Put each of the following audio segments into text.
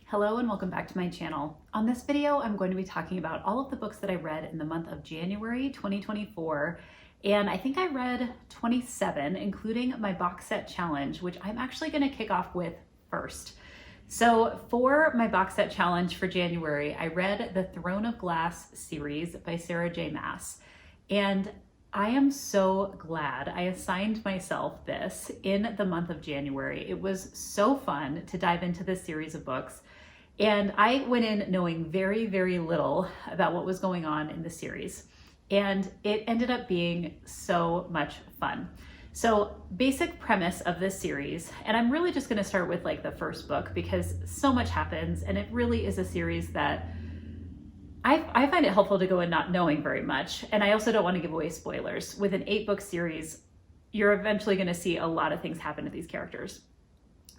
Hello and welcome back to my channel. On this video, I'm going to be talking about all of the books that I read in the month of January 2024. And I think I read 27, including my box set challenge, which I'm actually going to kick off with first. So for my box set challenge for January, I read the Throne of Glass series by Sarah J. Maas. And I am so glad I assigned myself this in the month of January. It was so fun to dive into this series of books. And I went in knowing very, very little about what was going on in the series. And it ended up being so much fun. So basic premise of this series, and I'm really just gonna start with like the first book because so much happens and it really is a series that I find it helpful to go in not knowing very much. And I also don't want to give away spoilers. With an 8-book series, you're eventually going to see a lot of things happen to these characters.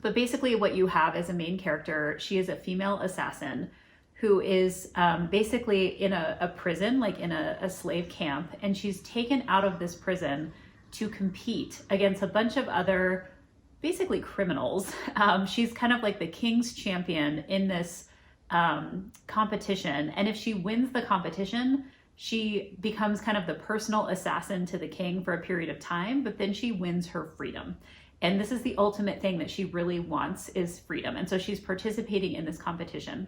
But basically what you have as a main character, she is a female assassin who is basically in a prison, like in a slave camp. And she's taken out of this prison to compete against a bunch of other basically criminals. She's kind of like the king's champion in this competition, and if she wins the competition, she becomes kind of the personal assassin to the king for a period of time, but then she wins her freedom. And this is the ultimate thing that she really wants, is freedom. And so she's participating in this competition.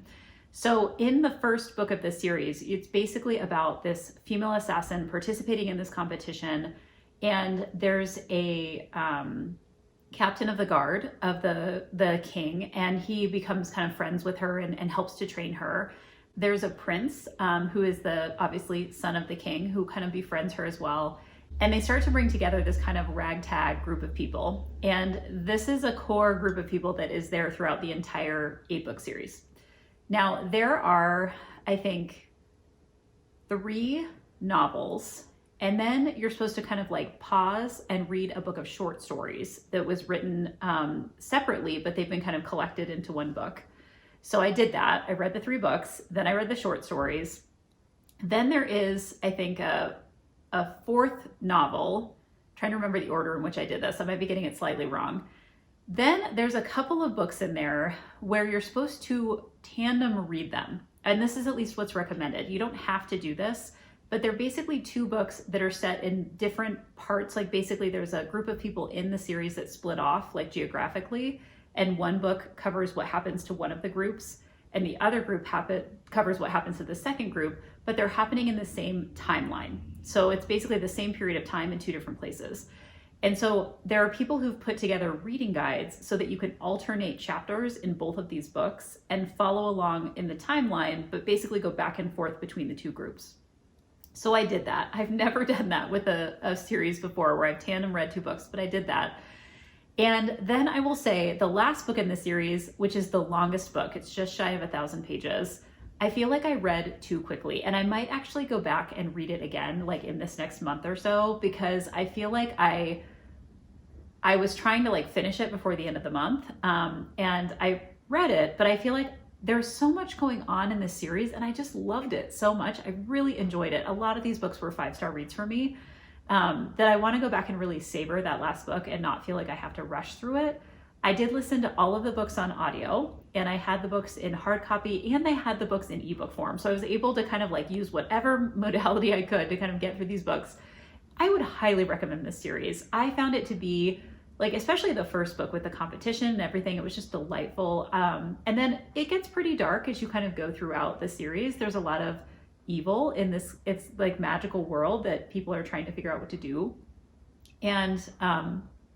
So in the first book of this series, it's basically about this female assassin participating in this competition, and there's a captain of the guard of the king, and he becomes kind of friends with her and helps to train her. There's a prince who is the obviously son of the king, who kind of befriends her as well. And they start to bring together this kind of ragtag group of people. And this is a core group of people that is there throughout the entire 8-book series. Now, there are, I think, 3 novels. And then you're supposed to kind of like pause and read a book of short stories that was written separately, but they've been kind of collected into one book. So I did that. I read the 3 books, then I read the short stories. Then there is, I think, a 4th novel. I'm trying to remember the order in which I did this. I might be getting it slightly wrong. Then there's a couple of books in there where you're supposed to tandem read them. And this is at least what's recommended. You don't have to do this, but they're basically 2 books that are set in different parts. Like basically there's a group of people in the series that split off like geographically, and one book covers what happens to one of the groups, and the other group covers what happens to the second group, but they're happening in the same timeline. So it's basically the same period of time in 2 different places. And so there are people who've put together reading guides so that you can alternate chapters in both of these books and follow along in the timeline, but basically go back and forth between the 2 groups. So I did that. I've never done that with a series before where I've tandem read 2 books, but I did that. And then I will say the last book in the series, which is the longest book, it's just shy of 1,000 pages. I feel like I read too quickly, and I might actually go back and read it again, like in this next month or so, because I feel like I was trying to like finish it before the end of the month. And I read it, but I feel like there's so much going on in this series, and I just loved it so much. I really enjoyed it. A lot of these books were 5-star reads for me, that I want to go back and really savor that last book and not feel like I have to rush through it. I did listen to all of the books on audio, and I had the books in hard copy, and I had the books in ebook form. So I was able to kind of like use whatever modality I could to kind of get through these books. I would highly recommend this series. I found it to be like, especially the first book with the competition and everything, it was just delightful. And then it gets pretty dark as you kind of go throughout the series. There's a lot of evil in this, it's like magical world that people are trying to figure out what to do. And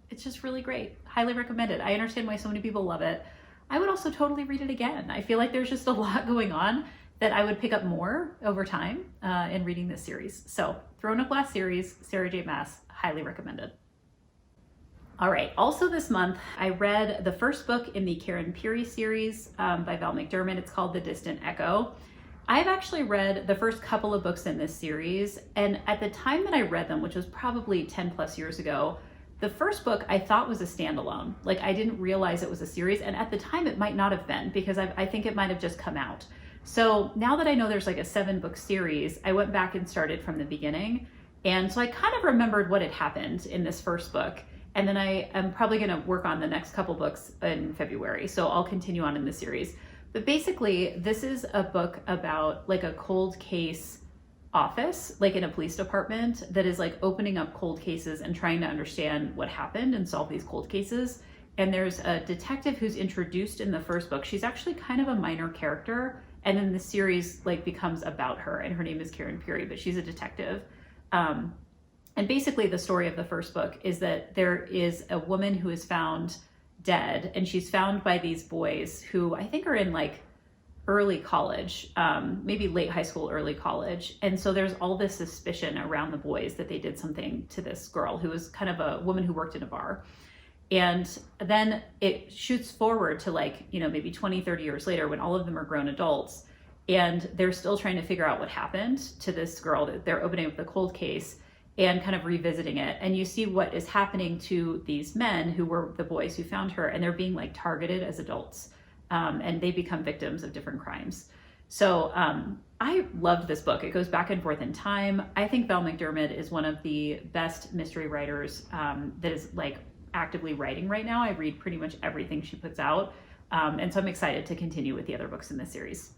it's just really great. Highly recommended. I understand why so many people love it. I would also totally read it again. I feel like there's just a lot going on that I would pick up more over time in reading this series. So Throne of Glass series, Sarah J. Maas, highly recommended. All right, also this month, I read the first book in the Karen Pirie series by Val McDermott. It's called The Distant Echo. I've actually read the first couple of books in this series, and at the time that I read them, which was probably 10 plus years ago, the first book I thought was a standalone. Like I didn't realize it was a series, and at the time it might not have been because I think it might have just come out. So now that I know there's like a 7-book series, I went back and started from the beginning. And so I kind of remembered what had happened in this first book. And then I am probably going to work on the next couple books in February. So I'll continue on in the series. But basically, this is a book about like a cold case office, like in a police department, that is like opening up cold cases and trying to understand what happened and solve these cold cases. And there's a detective who's introduced in the first book. She's actually kind of a minor character, and then the series like becomes about her, and her name is Karen Peary, but she's a detective. And basically the story of the first book is that there is a woman who is found dead, and she's found by these boys who I think are in like early college, maybe late high school, early college. And so there's all this suspicion around the boys that they did something to this girl who was kind of a woman who worked in a bar. And then it shoots forward to like, you know, maybe 20, 30 years later when all of them are grown adults, and they're still trying to figure out what happened to this girl. They're opening up the cold case and kind of revisiting it. And you see what is happening to these men who were the boys who found her, and they're being like targeted as adults. And they become victims of different crimes. So I loved this book. It goes back and forth in time. I think Val McDermid is one of the best mystery writers that is like actively writing right now. I read pretty much everything she puts out. And so I'm excited to continue with the other books in this series.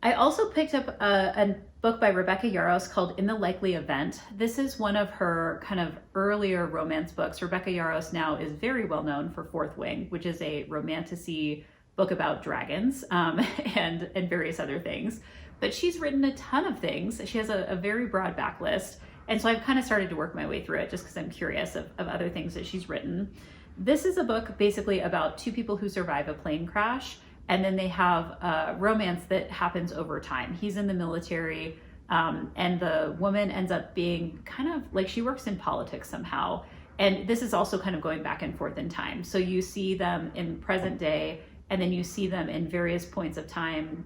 I also picked up a book by Rebecca Yarros called In the Likely Event. This is one of her kind of earlier romance books. Rebecca Yarros now is very well known for Fourth Wing, which is a romantasy book about dragons and various other things. But she's written a ton of things. She has a very broad backlist. And so I've kind of started to work my way through it just because I'm curious of other things that she's written. This is a book basically about two people who survive a plane crash, and then they have a romance that happens over time. He's in the military, and the woman ends up being kind of like, she works in politics somehow. And this is also kind of going back and forth in time. So you see them in present day, and then you see them in various points of time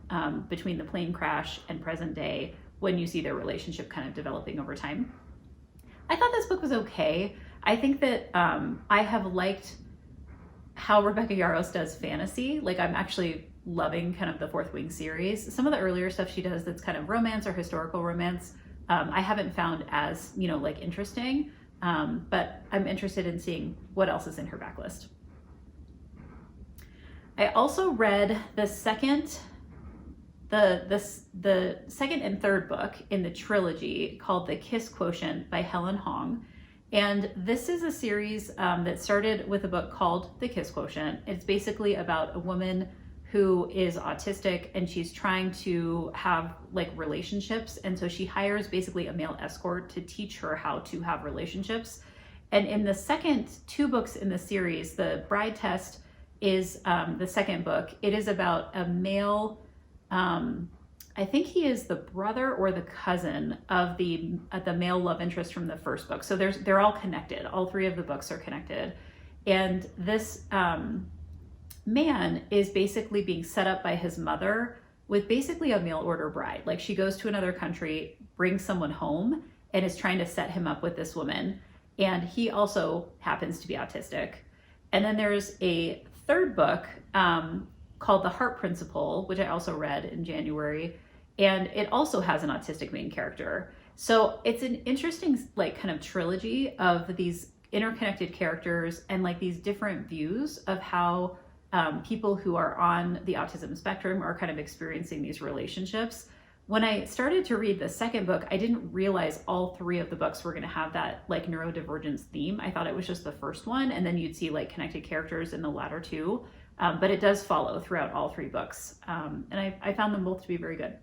between the plane crash and present day, when you see their relationship kind of developing over time. I thought this book was okay. I think that I have liked how Rebecca Yarros does fantasy. Like, I'm actually loving kind of the Fourth Wing series. Some of the earlier stuff she does that's kind of romance or historical romance, I haven't found as, you know, like interesting, but I'm interested in seeing what else is in her backlist. I also read the second and third book in the trilogy called The Kiss Quotient by Helen Hong. And this is a series that started with a book called The Kiss Quotient. It's basically about a woman who is autistic, and she's trying to have like relationships. And so she hires basically a male escort to teach her how to have relationships. And in the second two books in the series, The Bride Test is the second book. It is about a male, I think he is the brother or the cousin of the male love interest from the first book. So they're all connected. All three of the books are connected. And this man is basically being set up by his mother with basically a mail order bride. Like, she goes to another country, brings someone home, and is trying to set him up with this woman. And he also happens to be autistic. And then there's a third book called The Heart Principle, which I also read in January. And it also has an autistic main character. So it's an interesting like kind of trilogy of these interconnected characters and like these different views of how people who are on the autism spectrum are kind of experiencing these relationships. When I started to read the second book, I didn't realize all three of the books were going to have that like neurodivergence theme. I thought it was just the first one, and then you'd see like connected characters in the latter two. But it does follow throughout all three books. And I found them both to be very good.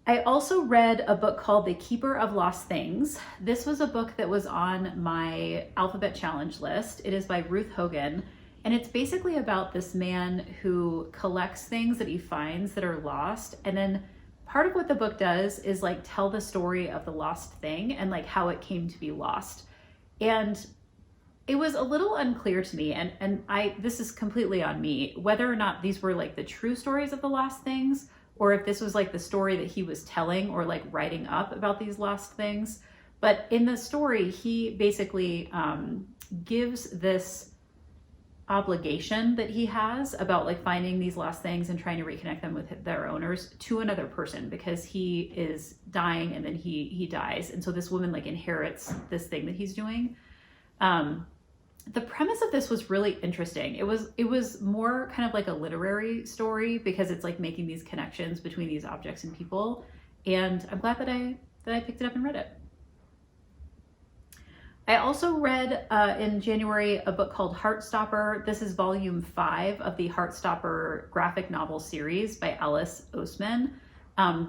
I also read a book called The Keeper of Lost Things. This was a book that was on my Alphabet Challenge list. It is by Ruth Hogan, and it's basically about this man who collects things that he finds that are lost. And then part of what the book does is like tell the story of the lost thing and like how it came to be lost. And it was a little unclear to me, and this is completely on me, whether or not these were like the true stories of the lost things, or if this was like the story that he was telling or like writing up about these lost things. But in the story, he basically gives this obligation that he has about like finding these lost things and trying to reconnect them with their owners to another person, because he is dying and then he dies. And so this woman like inherits this thing that he's doing. the premise of this was really interesting. It was more kind of like a literary story because it's like making these connections between these objects and people. And I'm glad that I picked it up and read it. I also read in January a book called Heartstopper. This is volume 5 of the Heartstopper graphic novel series by Alice Oseman.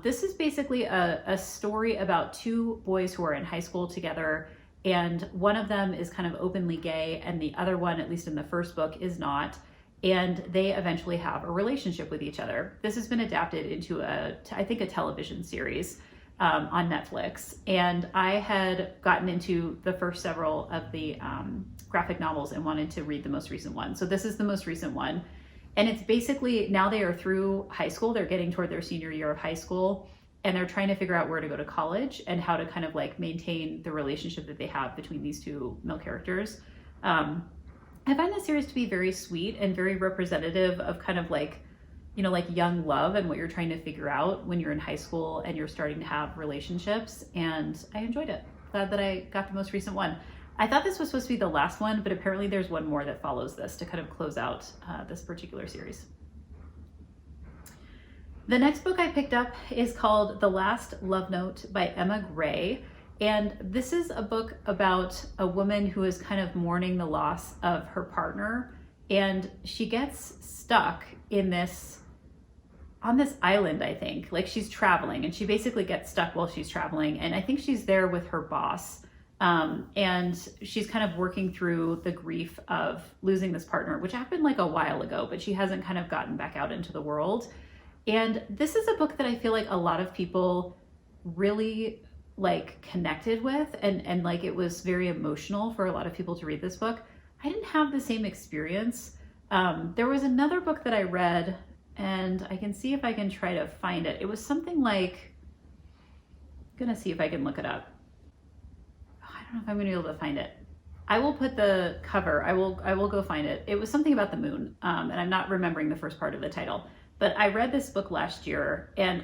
This is basically a story about two boys who are in high school together, and one of them is kind of openly gay and the other one, at least in the first book, is not. And they eventually have a relationship with each other. This has been adapted into I think a television series on Netflix. And I had gotten into the first several of the graphic novels and wanted to read the most recent one. So this is the most recent one. And it's basically, now they are through high school, they're getting toward their senior year of high school, and they're trying to figure out where to go to college and how to kind of like maintain the relationship that they have between these two male characters. I find this series to be very sweet and very representative of kind of like, you know, like young love and what you're trying to figure out when you're in high school and you're starting to have relationships. And I enjoyed it. Glad that I got the most recent one. I thought this was supposed to be the last one, but apparently there's one more that follows this to kind of close out this particular series. The next book I picked up is called The Last Love Note by Emma Gray. And this is a book about a woman who is kind of mourning the loss of her partner. And she gets stuck in on this island, I think. Like she's traveling and she basically gets stuck while she's traveling. And I think she's there with her boss. And she's kind of working through the grief of losing this partner, which happened like a while ago, but she hasn't kind of gotten back out into the world. And this is a book that I feel like a lot of people really like connected with, and like it was very emotional for a lot of people to read this book. I didn't have the same experience. There was another book that I read, and I can see if I can try to find it. It was something like, I'm gonna see if I can look it up. I don't know if I'm gonna be able to find it. I will put the cover, I will go find it. It was something about the moon, and I'm not remembering the first part of the title. But I read this book last year, and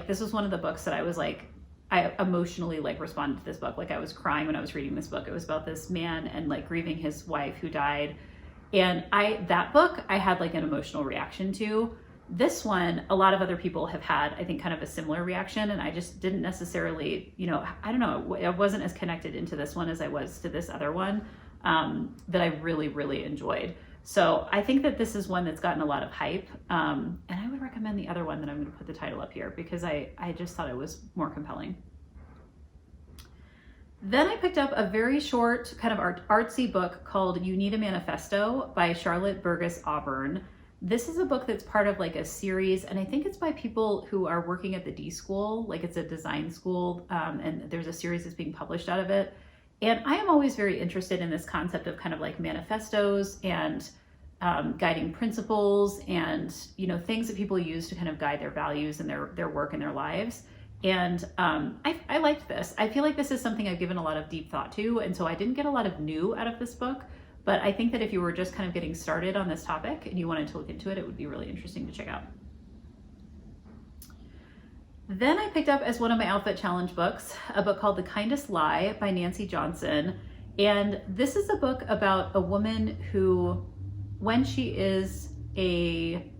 this was one of the books that I was like, I emotionally like responded to this book. Like I was crying when I was reading this book. It was about this man and like grieving his wife who died. And that book I had like an emotional reaction to. This one, a lot of other people have had, I think, kind of a similar reaction. And I just didn't necessarily, you know, I don't know, I wasn't as connected into this one as I was to this other one that I really, really enjoyed. So I think that this is one that's gotten a lot of hype. And I would recommend the other one that I'm going to put the title up here because I just thought it was more compelling. Then I picked up a very short kind of artsy book called You Need a Manifesto by Charlotte Burgess Auburn. This is a book that's part of like a series, and I think it's by people who are working at the D School, like it's a design school, and there's a series that's being published out of it. And I am always very interested in this concept of kind of like manifestos and guiding principles and, you know, things that people use to kind of guide their values and their work and their lives. And I liked this. I feel like this is something I've given a lot of deep thought to. And so I didn't get a lot of new out of this book, but I think that if you were just kind of getting started on this topic and you wanted to look into it, it would be really interesting to check out. Then I picked up as one of my Outfit Challenge books, a book called The Kindest Lie by Nancy Johnson. And this is a book about a woman who, when she is a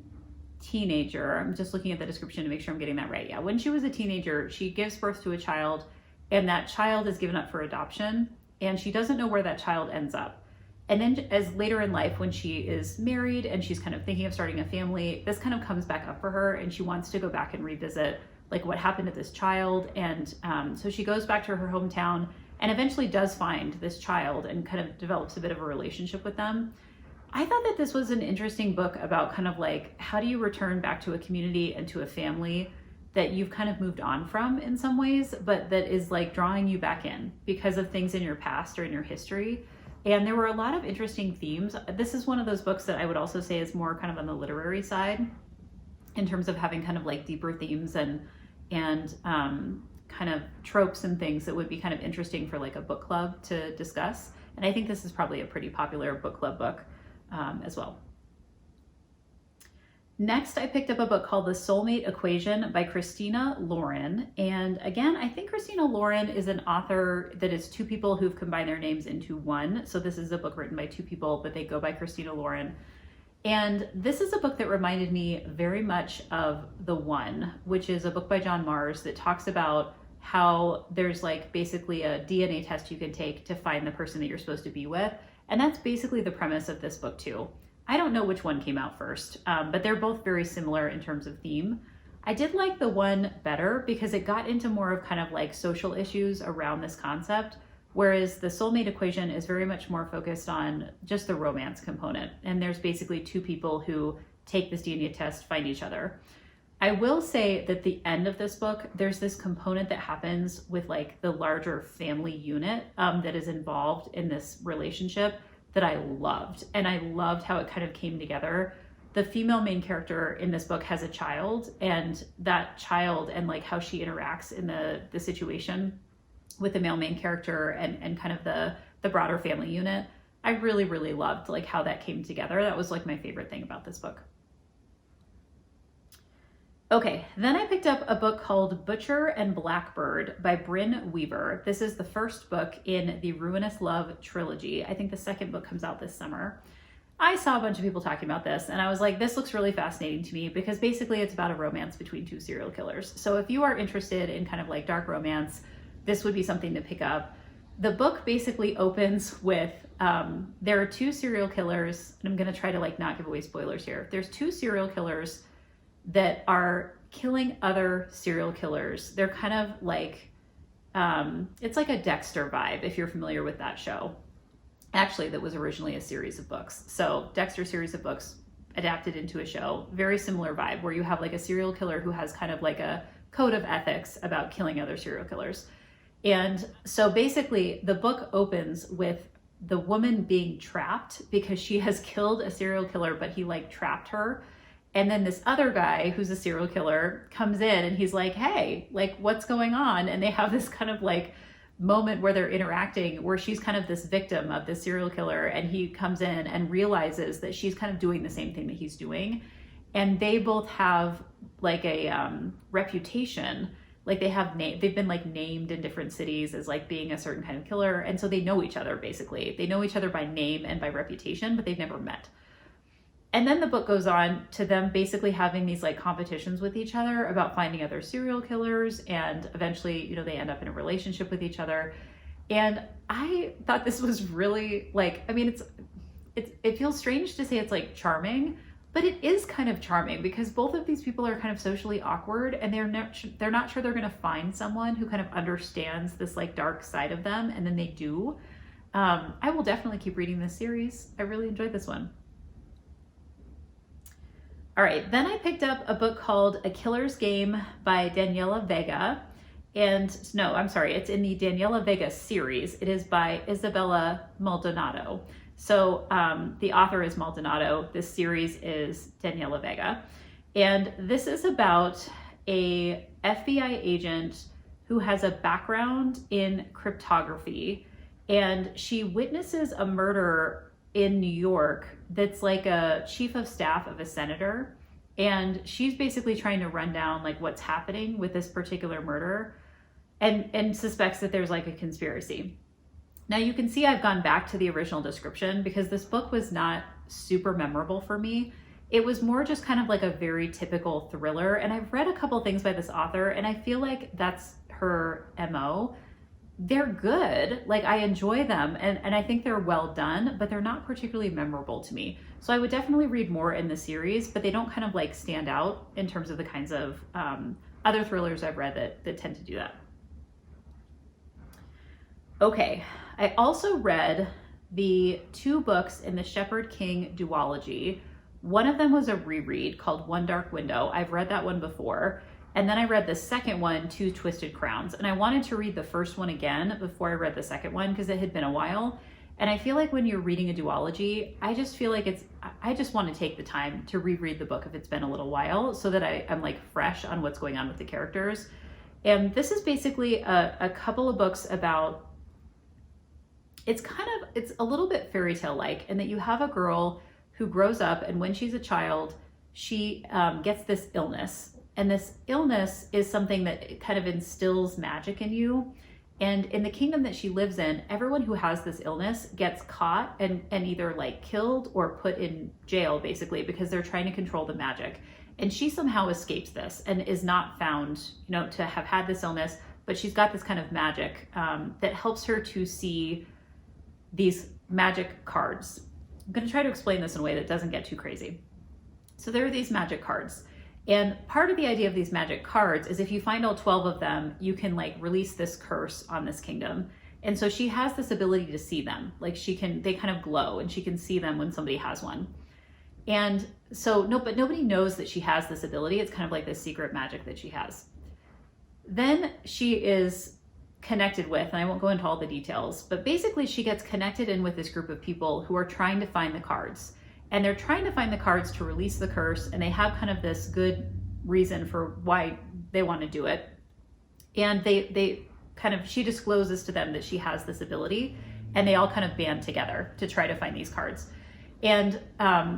teenager, I'm just looking at the description to make sure I'm getting that right. Yeah, when she was a teenager, she gives birth to a child, and that child is given up for adoption, and she doesn't know where that child ends up. And then as later in life, when she is married and she's kind of thinking of starting a family, this kind of comes back up for her, and she wants to go back and revisit like what happened to this child. And so she goes back to her hometown and eventually does find this child and kind of develops a bit of a relationship with them. I thought that this was an interesting book about kind of like, how do you return back to a community and to a family that you've kind of moved on from in some ways, but that is like drawing you back in because of things in your past or in your history. And there were a lot of interesting themes. This is one of those books that I would also say is more kind of on the literary side in terms of having kind of like deeper themes and kind of tropes and things that would be kind of interesting for like a book club to discuss. And I think this is probably a pretty popular book club book as well. Next, I picked up a book called The Soulmate Equation by Christina Lauren. And again, I think Christina Lauren is an author that is two people who've combined their names into one. So this is a book written by two people, but they go by Christina Lauren. And this is a book that reminded me very much of The One, which is a book by John Mars that talks about how there's like basically a DNA test you can take to find the person that you're supposed to be with. And that's basically the premise of this book too. I don't know which one came out first, but they're both very similar in terms of theme. I did like The One better because it got into more of kind of like social issues around this concept, whereas The Soulmate Equation is very much more focused on just the romance component. And there's basically two people who take this DNA test, find each other. I will say that the end of this book, there's this component that happens with like the larger family unit that is involved in this relationship that I loved. And I loved how it kind of came together. The female main character in this book has a child, and that child and like how she interacts in the situation with the male main character and kind of the broader family unit. I really, really loved like how that came together. That was like my favorite thing about this book. Okay, then I picked up a book called Butcher and Blackbird by Brynne Weaver. This is the first book in the Ruinous Love trilogy. I think the second book comes out this summer. I saw a bunch of people talking about this and I was like, this looks really fascinating to me because basically it's about a romance between two serial killers. So if you are interested in kind of like dark romance, this would be something to pick up. The book basically opens with, there are two serial killers, and I'm gonna try to like not give away spoilers here. There's two serial killers that are killing other serial killers. They're kind of like, it's like a Dexter vibe, if you're familiar with that show. Actually, that was originally a series of books. So Dexter series of books adapted into a show, very similar vibe, where you have like a serial killer who has kind of like a code of ethics about killing other serial killers. And so basically the book opens with the woman being trapped because she has killed a serial killer, but he like trapped her. And then this other guy who's a serial killer comes in and he's like, hey, like what's going on? And they have this kind of like moment where they're interacting where she's kind of this victim of this serial killer, and he comes in and realizes that she's kind of doing the same thing that he's doing. And they both have like a reputation, like they've been like named in different cities as like being a certain kind of killer. And so they know each other basically. They know each other by name and by reputation, but they've never met. And then the book goes on to them basically having these like competitions with each other about finding other serial killers. And eventually, you know, they end up in a relationship with each other. And I thought this was really like, I mean, it feels strange to say it's like charming, but it is kind of charming because both of these people are kind of socially awkward and they're not sure they're going to find someone who kind of understands this like dark side of them. And then they do. I will definitely keep reading this series. I really enjoyed this one. All right, then I picked up a book called A Killer's Game by Daniela Vega. And no, I'm sorry, it's in the Daniela Vega series. It is by Isabella Maldonado. So the author is Maldonado. This series is Daniela Vega. And this is about a FBI agent who has a background in cryptography. And she witnesses a murder in New York that's like a chief of staff of a senator, and she's basically trying to run down like what's happening with this particular murder and suspects that there's like a conspiracy. Now you can see I've gone back to the original description because this book was not super memorable for me. It was more just kind of like a very typical thriller, and I've read a couple things by this author and I feel like that's her MO. They're good, like I enjoy them and I think they're well done, but they're not particularly memorable to me. So I would definitely read more in the series, but they don't kind of like stand out in terms of the kinds of other thrillers I've read that tend to do that. Okay, I also read the two books in the Shepherd King duology. One of them was a reread called One Dark Window. I've read that one before. And then I read the second one, Two Twisted Crowns. And I wanted to read the first one again before I read the second one because it had been a while. And I feel like when you're reading a duology, I just feel like I just want to take the time to reread the book if it's been a little while so that I'm like fresh on what's going on with the characters. And this is basically a couple of books about, it's a little bit fairy tale like, in that you have a girl who grows up, and when she's a child, she gets this illness. And this illness is something that kind of instills magic in you. And in the kingdom that she lives in, everyone who has this illness gets caught and either like killed or put in jail, basically, because they're trying to control the magic. And she somehow escapes this and is not found, to have had this illness, but she's got this kind of magic that helps her to see these magic cards. I'm going to try to explain this in a way that doesn't get too crazy. So there are these magic cards. And part of the idea of these magic cards is if you find all 12 of them, you can like release this curse on this kingdom. And so she has this ability to see them. Like they kind of glow and she can see them when somebody has one. And so, but nobody knows that she has this ability. It's kind of like this secret magic that she has. Then she is connected with, and I won't go into all the details, but basically she gets connected in with this group of people who are trying to find the cards. And they're trying to find the cards to release the curse, and they have kind of this good reason for why they want to do it. And she discloses to them that she has this ability, and they all kind of band together to try to find these cards. And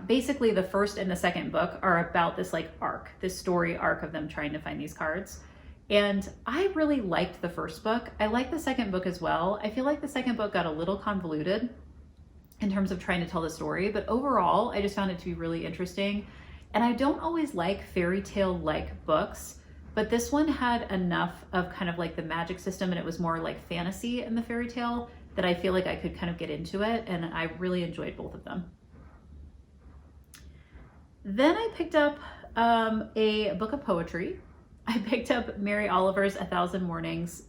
basically the first and the second book are about this like arc, this story arc of them trying to find these cards. And I really liked the first book. I liked the second book as well. I feel like the second book got a little convoluted in terms of trying to tell the story, but overall, I just found it to be really interesting. And I don't always like fairy tale-like books, but this one had enough of kind of like the magic system, and it was more like fantasy in the fairy tale that I feel like I could kind of get into it, and I really enjoyed both of them. Then I picked up a book of poetry. I picked up Mary Oliver's 1,000 Mornings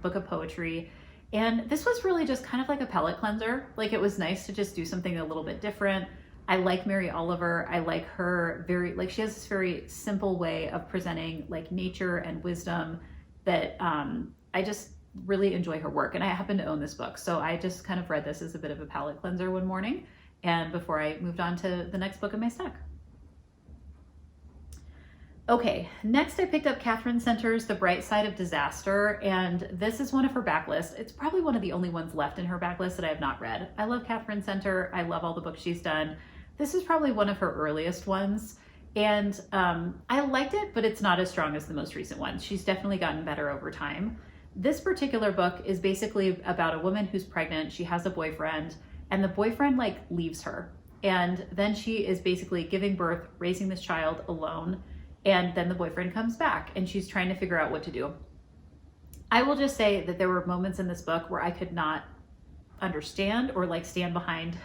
book of poetry. And this was really just kind of like a palate cleanser. Like it was nice to just do something a little bit different. I like Mary Oliver. I like her she has this very simple way of presenting like nature and wisdom that I just really enjoy her work. And I happen to own this book. So I just kind of read this as a bit of a palate cleanser one morning and before I moved on to the next book in my stack. Okay, next I picked up Catherine Center's The Bright Side of Disaster, and this is one of her backlists. It's probably one of the only ones left in her backlist that I have not read. I love Catherine Center. I love all the books she's done. This is probably one of her earliest ones, and I liked it, but it's not as strong as the most recent ones. She's definitely gotten better over time. This particular book is basically about a woman who's pregnant. She has a boyfriend, and the boyfriend like leaves her, and then she is basically giving birth, raising this child alone. And then the boyfriend comes back and she's trying to figure out what to do. I will just say that there were moments in this book where I could not understand or like stand behind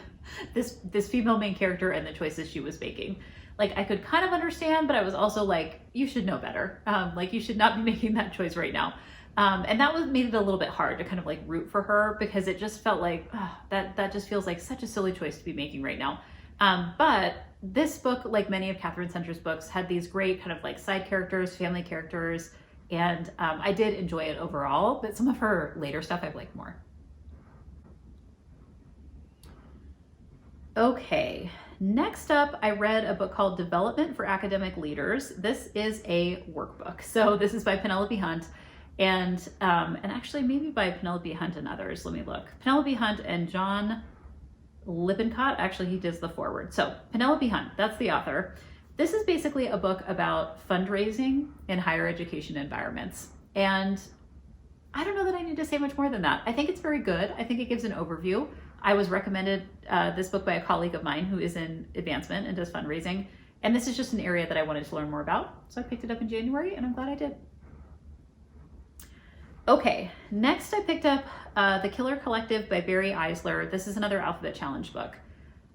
this female main character and the choices she was making. Like I could kind of understand, but I was also like, you should know better. Like you should not be making that choice right now. And that made it a little bit hard to kind of like root for her because it just felt like that just feels like such a silly choice to be making right now. But this book, like many of Catherine Center's books, had these great kind of like side characters, family characters, and I did enjoy it overall, but some of her later stuff I've liked more. Okay, next up, I read a book called Development for Academic Leaders. This is a workbook. So this is by Penelope Hunt and actually maybe by Penelope Hunt and others. Let me look. Penelope Hunt and John Lippincott, actually he does the foreword. So Penelope Hunt, that's the author. This is basically a book about fundraising in higher education environments. And I don't know that I need to say much more than that. I think it's very good. I think it gives an overview. I was recommended this book by a colleague of mine who is in advancement and does fundraising. And this is just an area that I wanted to learn more about. So I picked it up in January and I'm glad I did. Okay, next I picked up The Killer Collective by Barry Eisler. This is another Alphabet Challenge book.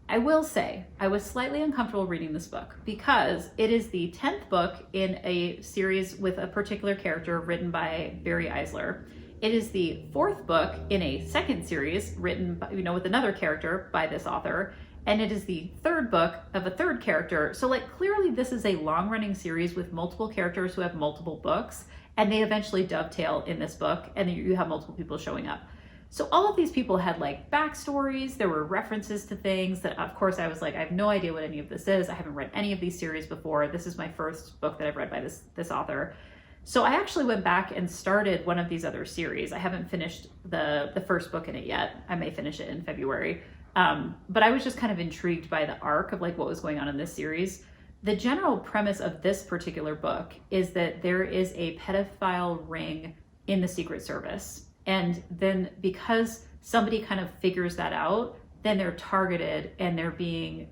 I will say I was slightly uncomfortable reading this book because it is the 10th book in a series with a particular character written by Barry Eisler. It is the 4th book in a second series written by, with another character by this author. And it is the 3rd book of a 3rd character. So like clearly this is a long-running series with multiple characters who have multiple books. And they eventually dovetail in this book, and you have multiple people showing up. So all of these people had like backstories. There were references to things that, of course, I was like, I have no idea what any of this is. I haven't read any of these series before. This is my first book that I've read by this author. So I actually went back and started one of these other series. I haven't finished the first book in it yet. I may finish it in February. But I was just kind of intrigued by the arc of like what was going on in this series. The general premise of this particular book is that there is a pedophile ring in the Secret Service. And then because somebody kind of figures that out, then they're targeted and they're being,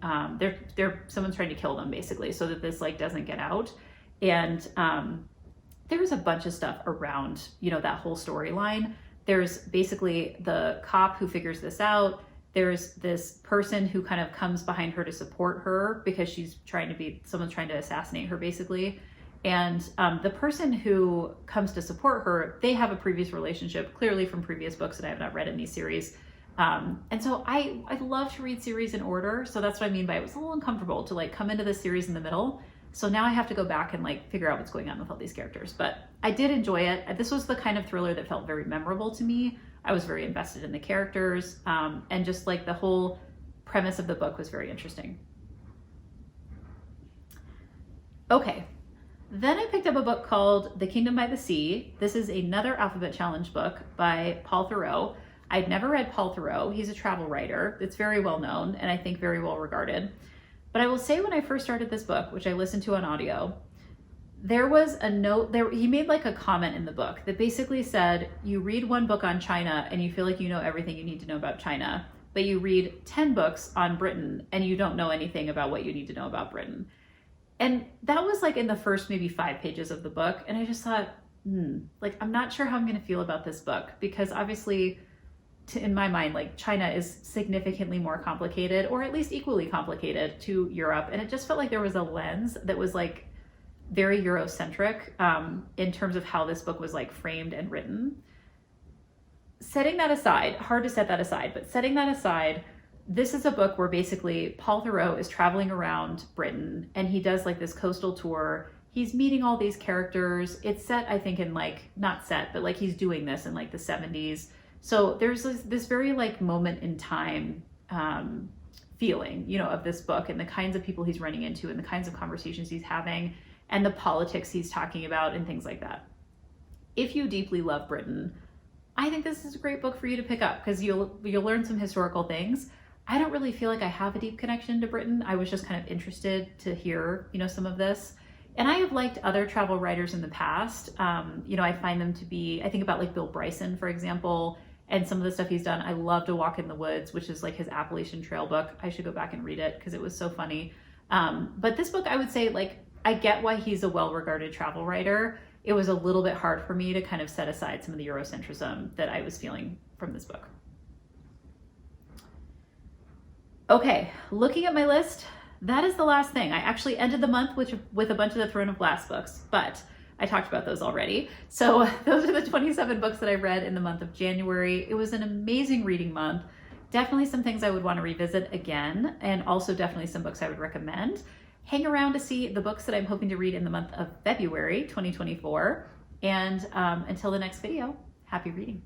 someone's trying to kill them basically so that this like doesn't get out. And there's a bunch of stuff around, that whole storyline. There's basically the cop who figures this out. There's this person who kind of comes behind her to support her because someone's trying to assassinate her basically. And the person who comes to support her, they have a previous relationship, clearly from previous books that I have not read in these series. And so I love to read series in order. So that's what I mean by it was a little uncomfortable to like come into this series in the middle. So now I have to go back and like figure out what's going on with all these characters. But I did enjoy it. This was the kind of thriller that felt very memorable to me. I was very invested in the characters, and just like the whole premise of the book was very interesting. Okay, then I picked up a book called The Kingdom by the Sea. This is another Alphabet Challenge book by Paul Theroux. I'd never read Paul Theroux. He's a travel writer. It's very well known and I think very well regarded. But I will say when I first started this book, which I listened to on audio, there was a note there. He made like a comment in the book that basically said, you read one book on China and you feel like you know everything you need to know about China, but you read 10 books on Britain and you don't know anything about what you need to know about Britain. And that was like in the first maybe 5 pages of the book. And I just thought, like, I'm not sure how I'm going to feel about this book because obviously in my mind, like China is significantly more complicated or at least equally complicated to Europe. And it just felt like there was a lens that was like very Eurocentric in terms of how this book was like framed and written. Setting that aside, hard to set that aside, but setting that aside, this is a book where basically Paul Theroux is traveling around Britain and he does like this coastal tour. He's meeting all these characters. It's set, I think, in like, not set, but like he's doing this in like the 70s. So there's this very like moment in time feeling, of this book and the kinds of people he's running into and the kinds of conversations he's having and the politics he's talking about and things like that. If you deeply love Britain, I think this is a great book for you to pick up because you'll learn some historical things. I don't really feel like I have a deep connection to Britain. I was just kind of interested to hear, some of this. And I have liked other travel writers in the past. I find them to be, I think about like Bill Bryson, for example, and some of the stuff he's done. I love To Walk in the Woods, which is like his Appalachian Trail book. I should go back and read it because it was so funny. But this book, I would say, like, I get why he's a well-regarded travel writer. It was a little bit hard for me to kind of set aside some of the Eurocentrism that I was feeling from this book. Okay, looking at my list, that is the last thing. I actually ended the month with a bunch of the Throne of Glass books, but I talked about those already. So those are the 27 books that I read in the month of January. It was an amazing reading month. Definitely some things I would want to revisit again, and also definitely some books I would recommend. Hang around to see the books that I'm hoping to read in the month of February 2024. And until the next video, happy reading.